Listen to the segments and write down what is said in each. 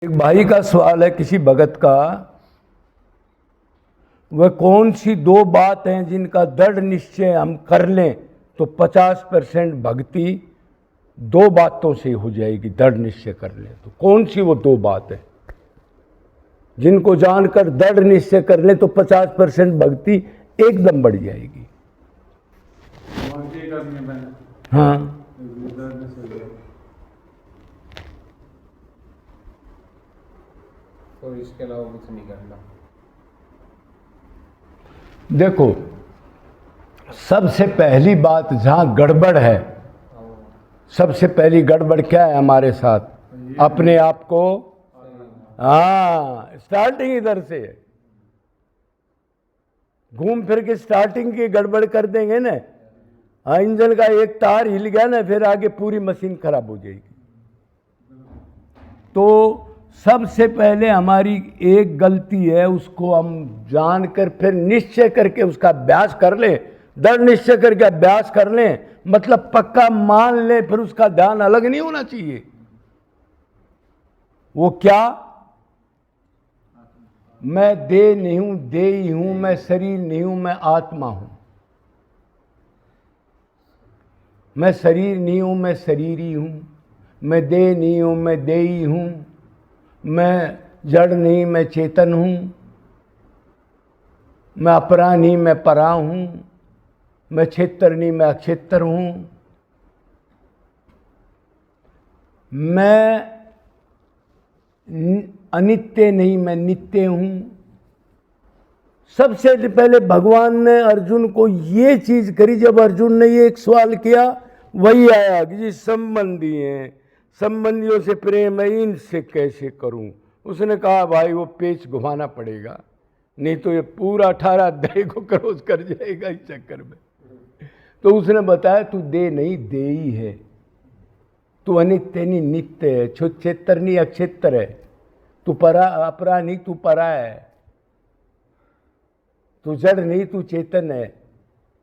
एक भाई का सवाल है किसी भगत का, वह कौन सी दो बात हैं जिनका दृढ़ निश्चय हम कर लें तो 50% भक्ति दो बातों से हो जाएगी। दृढ़ निश्चय कर लें तो कौन सी वो दो बात है जिनको जानकर दृढ़ निश्चय कर लें तो 50% भक्ति एकदम बढ़ जाएगी। हाँ, तो इसके अलावा कुछ नहीं करना। देखो, सबसे पहली बात जहाँ गड़बड़ है, सबसे पहली गड़बड़ क्या है हमारे साथ? अपने आप को, हाँ, स्टार्टिंग इधर से घूम फिर के स्टार्टिंग की गड़बड़ कर देंगे ना, हाँ, इंजन का एक तार हिल गया ना, फिर आगे पूरी मशीन खराब हो जाएगी। तो सबसे पहले हमारी एक गलती है, उसको हम जानकर फिर निश्चय करके उसका अभ्यास कर लें, दृढ़ निश्चय करके अभ्यास कर लें, मतलब पक्का मान लें, फिर उसका ध्यान अलग नहीं होना चाहिए। वो क्या? मैं देह नहीं हूं, देही हूं, मैं शरीर नहीं हूं, मैं आत्मा हूं। मैं शरीर नहीं हूं, मैं शरीरी हूं। मैं देह नहीं हूं, मैं देही हूं। मैं जड़ नहीं, मैं चेतन हूं। मैं अपरा नहीं, मैं परा हूं। मैं क्षेत्र नहीं, मैं अक्षेत्र हूं। मैं अनित्य नहीं, मैं नित्य हूं। सबसे पहले भगवान ने अर्जुन को ये चीज करी। जब अर्जुन ने ये एक सवाल किया, वही आया कि जी संबंधी हैं, संबंधियों से प्रेम है, इनसे कैसे करूं? उसने कहा भाई वो पेच घुमाना पड़ेगा, नहीं तो ये पूरा 18 अध्याय को क्रॉस कर जाएगा इस चक्कर में। तो उसने बताया तू दे नहीं, देही है। तू अनित्य नहीं, नित्य है। क्षेत्र नहीं, अक्षेत्र है। तू परा अपरा नहीं, तू परा है। तू जड़ नहीं, तू चेतन है।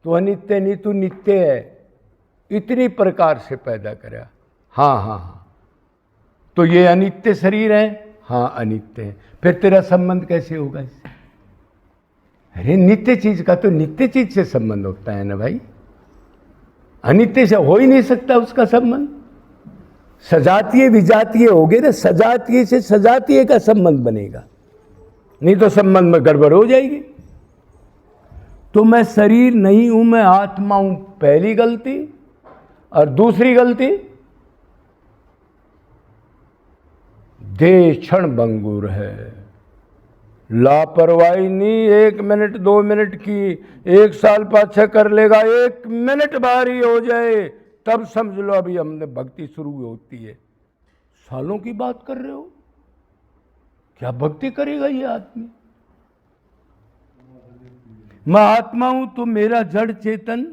तू अनित्य नहीं, तू नित्य है। इतनी प्रकार से पैदा करा। हाँ हाँ हाँ, तो ये अनित्य शरीर है, हाँ अनित्य है। फिर तेरा संबंध कैसे होगा इससे? अरे नित्य चीज का तो नित्य चीज से संबंध होता है ना भाई, अनित्य से हो ही नहीं सकता उसका संबंध। सजातीय विजातीय हो गए ना, सजातीय से सजातीय का संबंध बनेगा, नहीं तो संबंध में गड़बड़ हो जाएगी। तो मैं शरीर नहीं हूं, मैं आत्मा हूं, पहली गलती। और दूसरी गलती, देह क्षण भंगुर है। लापरवाही नहीं 1 मिनट 2 मिनट की, 1 साल पाछा कर लेगा, 1 मिनट भारी हो जाए तब समझ लो अभी हमने भक्ति शुरू होती है। सालों की बात कर रहे हो, क्या भक्ति करेगा ये आदमी? मैं आत्मा हूं तो मेरा जड़ चेतन,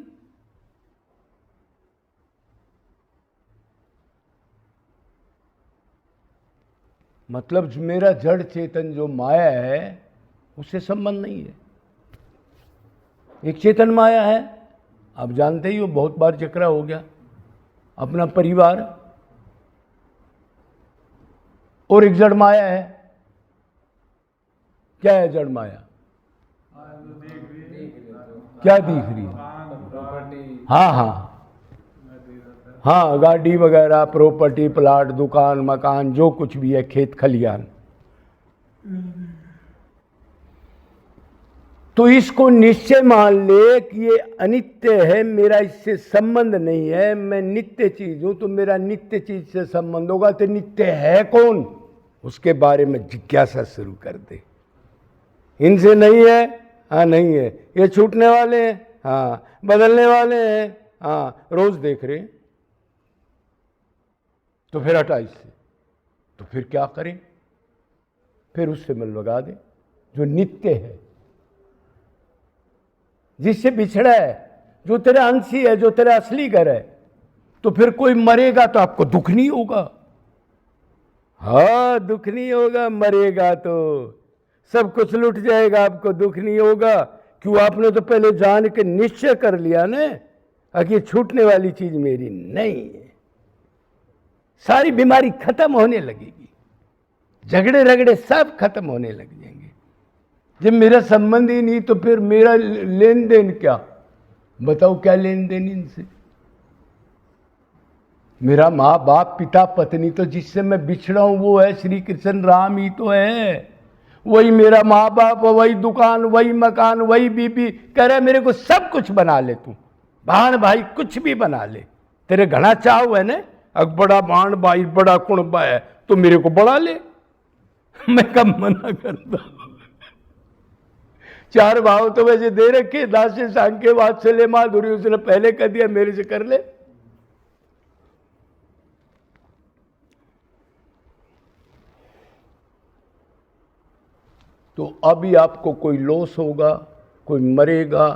मतलब मेरा जड़ चेतन जो माया है उससे संबंध नहीं है। एक चेतन माया है, आप जानते ही हो, बहुत बार चक्रा हो गया। अपना परिवार, और एक जड़ माया है। क्या है जड़ माया? क्या दिख रही है? हाँ हाँ हाँ, गाड़ी वगैरह, प्रॉपर्टी, प्लाट, दुकान, मकान, जो कुछ भी है, खेत खलियान। तो इसको निश्चय मान ले कि ये अनित्य है, मेरा इससे संबंध नहीं है, मैं नित्य चीज हूं। तो मेरा नित्य चीज से संबंध होगा तो नित्य है कौन, उसके बारे में जिज्ञासा शुरू कर दे। इनसे नहीं है, हाँ नहीं है। ये छूटने वाले हैं, हाँ, बदलने वाले हैं, हाँ, रोज देख रहे हैं, तो फिर हटा इससे। तो फिर क्या करें? फिर उससे मन लगा दे जो नित्य है, जिससे बिछड़ा है, जो तेरा अंशी है, जो तेरा असली घर है। तो फिर कोई मरेगा तो आपको दुख नहीं होगा। हाँ, दुख नहीं होगा, मरेगा तो सब कुछ लुट जाएगा, आपको दुख नहीं होगा। क्यों? आपने तो पहले जान के निश्चय कर लिया ना कि छूटने वाली चीज मेरी नहीं है। सारी बीमारी खत्म होने लगेगी। झगड़े रगड़े सब खत्म होने लग जाएंगे। जब मेरा संबंध ही नहीं तो फिर मेरा लेन देन क्या? बताओ क्या लेन देन इनसे? मेरा माँ बाप पिता पत्नी तो जिससे मैं बिछड़ा हूं वो है श्री कृष्ण राम ही तो है। वही मेरा माँ बाप, वही दुकान, वही मकान, वही बीबी। कह रहे मेरे को सब कुछ बना ले तू, बहन भाई कुछ भी बना ले, तेरे घना चाव है ना, अब बड़ा बहन भाई बड़ा कुणबा है तो मेरे को बड़ा ले। मैं कब मना करता हूं? 4 भाव तो वैसे दे रखे, दास्य सांख्य वात्सल्य माधुरी, उसने पहले कह दिया मेरे से कर ले। तो अभी आपको कोई लॉस होगा, कोई मरेगा,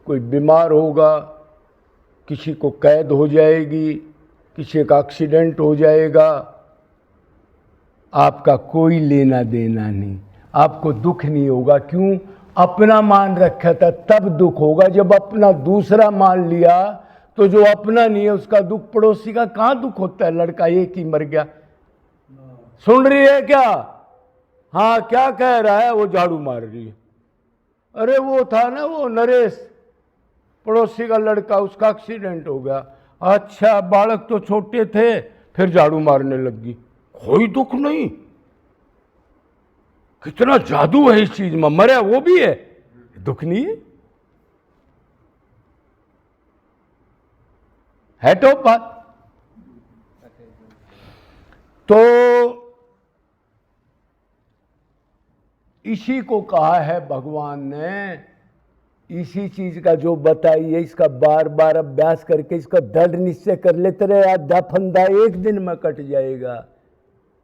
कोई बीमार होगा, किसी को कैद हो जाएगी, किसी का एक्सीडेंट हो जाएगा, आपका कोई लेना देना नहीं, आपको दुख नहीं होगा। क्यों? अपना मान रखा था तब दुख होगा। जब अपना दूसरा मान लिया तो जो अपना नहीं है उसका दुख, पड़ोसी का कहां दुख होता है? लड़का एक ही मर गया, सुन रही है क्या? हाँ क्या कह रहा है? वो झाड़ू मार रही है। अरे वो था ना वो नरेश, पड़ोसी का लड़का, उसका एक्सीडेंट हो गया। अच्छा बालक तो छोटे थे, फिर झाड़ू मारने लगी, कोई दुख नहीं। कितना जादू है इस चीज में, मरा वो भी है, दुख नहीं है तो बात। तो इसी को कहा है भगवान ने, इसी चीज का जो बताई है, इसका बार बार अभ्यास करके इसका दृढ़ निश्चय कर लेते रहे, आधा फंदा एक दिन में कट जाएगा।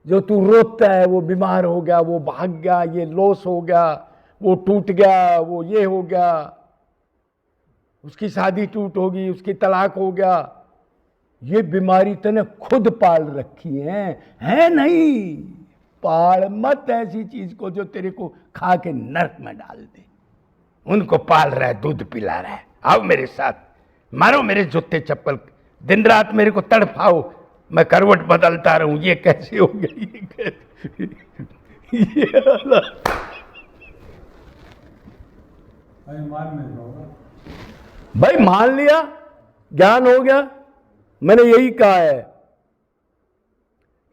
जो तू रोता है, वो बीमार हो गया, वो भाग गया, ये लॉस हो गया, वो टूट गया, वो ये हो गया, उसकी शादी टूट होगी, उसकी तलाक हो गया, ये बीमारी तूने खुद पाल रखी है नहीं। पाल मत ऐसी चीज को जो तेरे को खा के नरक में डाल दे। उनको पाल रहा है, दूध पिला रहा है, आओ मेरे साथ, मारो मेरे जूते चप्पल, दिन रात मेरे को तड़फाओ, मैं करवट बदलता रहूं। ये कैसे हो गया? ये कैसे? भाई मान लिया, ज्ञान हो गया। मैंने यही कहा है,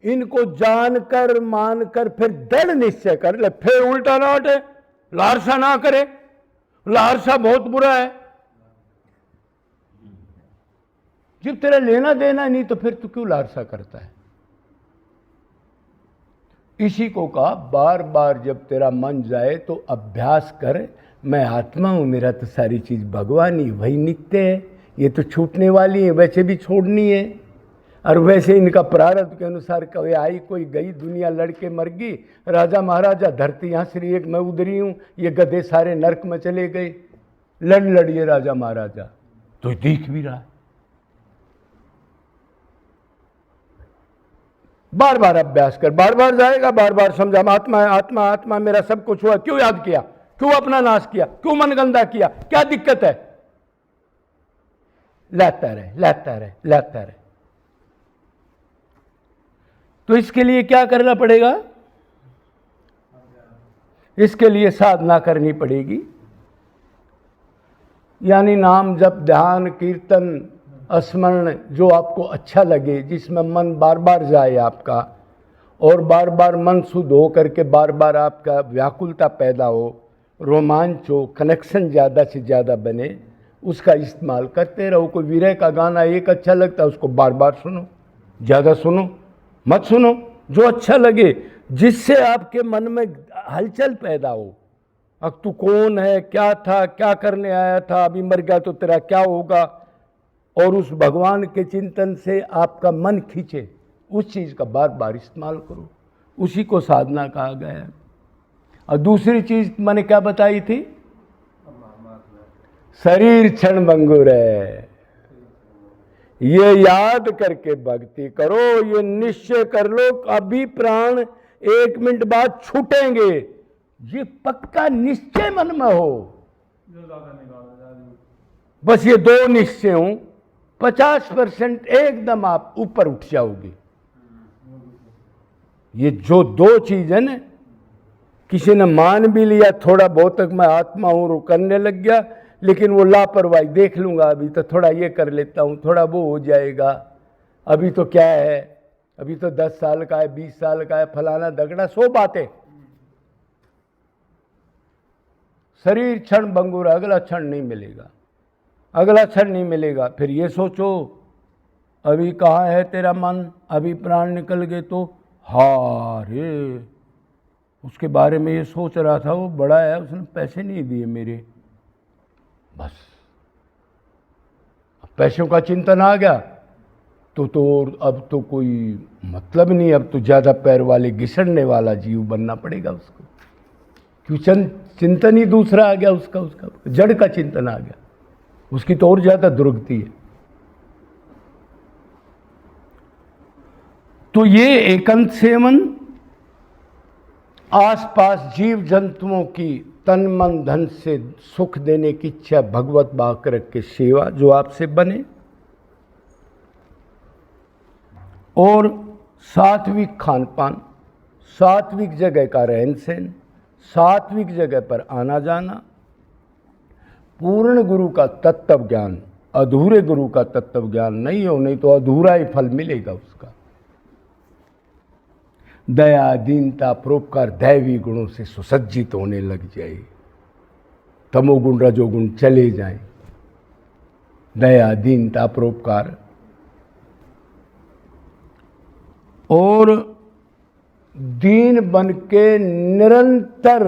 इनको जानकर मानकर फिर दृढ़ निश्चय कर ले, फिर उल्टा ना हटे, लालसा ना करे। लालसा बहुत बुरा है। जब तेरा लेना देना नहीं तो फिर तू क्यों लालसा करता है? इसी को कहा बार बार जब तेरा मन जाए तो अभ्यास कर, मैं आत्मा हूं, मेरा तो सारी चीज भगवान ही, वही नित्य है, ये तो छूटने वाली है, वैसे भी छोड़नी है। और वैसे इनका प्रारब्ध के अनुसार कभी आई कोई गई, दुनिया लड़के मर गई, राजा महाराजा, धरती यहाँ श्री एक मैं उधरी हूँ, ये गधे सारे नरक में चले गए। लड़िए राजा महाराजा, तो देख भी रहा है। बार बार अभ्यास कर, बार बार जाएगा, बार बार समझा आत्मा है, आत्मा आत्मा, मेरा सब कुछ हुआ, क्यों याद किया, क्यों अपना नाश किया, क्यों मन गंदा किया, क्या दिक्कत है? लाता रहे, लाता रहे, लाता रहे। तो इसके लिए क्या करना पड़ेगा? इसके लिए साधना करनी पड़ेगी, यानी नाम जप, ध्यान, कीर्तन, स्मरण, जो आपको अच्छा लगे, जिसमें मन बार बार जाए आपका, और बार बार मन शुद्ध हो करके बार बार आपका व्याकुलता पैदा हो, रोमांच हो, कनेक्शन ज़्यादा से ज़्यादा बने, उसका इस्तेमाल करते रहो। कोई विरह का गाना एक अच्छा लगता है, उसको बार बार सुनो, ज़्यादा सुनो मत सुनो, जो अच्छा लगे, जिससे आपके मन में हलचल पैदा हो। अब तू कौन है, क्या था, क्या करने आया था, अभी मर गया तो तेरा क्या होगा, और उस भगवान के चिंतन से आपका मन खींचे, उस चीज़ का बार बार इस्तेमाल करो। उसी को साधना कहा गया है। और दूसरी चीज़ मैंने क्या बताई थी? शरीर क्षण भंगुर है, ये याद करके भक्ति करो, ये निश्चय कर लो, अभी प्राण 1 मिनट बाद छूटेंगे, ये पक्का निश्चय मन में हो। बस ये 2 निश्चय हो, 50% एकदम आप ऊपर उठ जाओगे। ये जो दो चीज है ना, किसी ने मान भी लिया थोड़ा बहुत तक मैं आत्मा हूं, वो करने लग गया, लेकिन वो लापरवाही, देख लूंगा अभी तो थोड़ा ये कर लेता हूं, थोड़ा वो हो जाएगा, अभी तो क्या है, अभी तो 10 साल का है, 20 साल का है, फलाना दगड़ा, 100 बातें। शरीर क्षण भंगुर, अगला क्षण नहीं मिलेगा, अगला क्षण नहीं मिलेगा। फिर ये सोचो अभी कहाँ है तेरा मन, अभी प्राण निकल गए तो हारे, उसके बारे में ये सोच रहा था, वो बड़ा है, उसने पैसे नहीं दिए मेरे, बस पैसों का चिंतन आ गया तो अब तो कोई मतलब नहीं, अब तो ज़्यादा पैर वाले घिसड़ने वाला जीव बनना पड़ेगा उसको, क्यों चिंतन ही दूसरा आ गया, उसका जड़ का चिंतन आ गया, उसकी तो और ज़्यादा दुर्गति है। तो ये एकांत सेवन, आसपास जीव जंतुओं की तन मन धन से सुख देने की इच्छा, भगवत भाग रख के सेवा जो आपसे बने, और सात्विक खान पान, सात्विक जगह का रहन सहन, सात्विक जगह पर आना जाना, पूर्ण गुरु का तत्व ज्ञान, अधूरे गुरु का तत्व ज्ञान नहीं हो, नहीं तो अधूरा ही फल मिलेगा उसका। दया दीनता परोपकार दैवी गुणों से सुसज्जित होने लग जाए, तमोगुण रजोगुण चले जाएं, दया दीनता परोपकार, और दीन बन के निरंतर,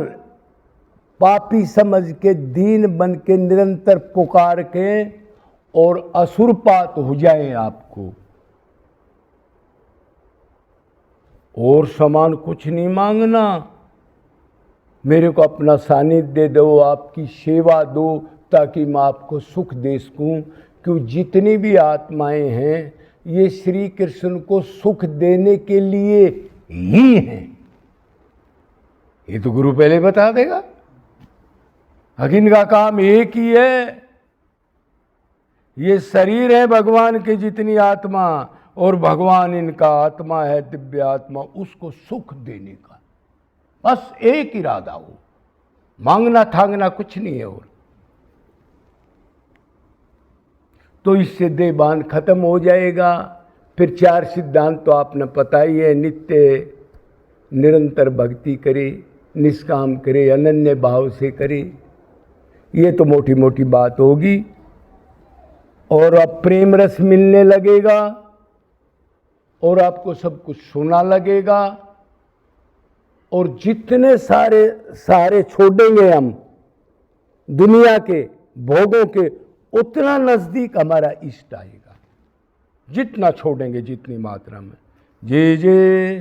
पापी समझ के दीन बन के निरंतर पुकार के और असुरपात हो जाए आपको, और समान कुछ नहीं मांगना, मेरे को अपना सानिध्य दो, आपकी सेवा दो, ताकि मैं आपको सुख दे सकूं, क्यों जितनी भी आत्माएं हैं ये श्री कृष्ण को सुख देने के लिए ही हैं। ये तो गुरु पहले बता देगा, इनका काम एक ही है, ये शरीर है भगवान के जितनी आत्मा, और भगवान इनका आत्मा है, दिव्य आत्मा, उसको सुख देने का बस एक इरादा हो, मांगना थांगना कुछ नहीं है। और तो इससे देहबान खत्म हो जाएगा। फिर 4 सिद्धांत तो आपने पता ही है, नित्य निरंतर भक्ति करे, निष्काम करे, अनन्य भाव से करे, ये तो मोटी मोटी बात होगी। और अब प्रेम रस मिलने लगेगा और आपको सब कुछ सुना लगेगा, और जितने सारे छोड़ेंगे हम दुनिया के भोगों के, उतना नजदीक हमारा इष्ट आएगा, जितना छोड़ेंगे जितनी मात्रा में। जय जय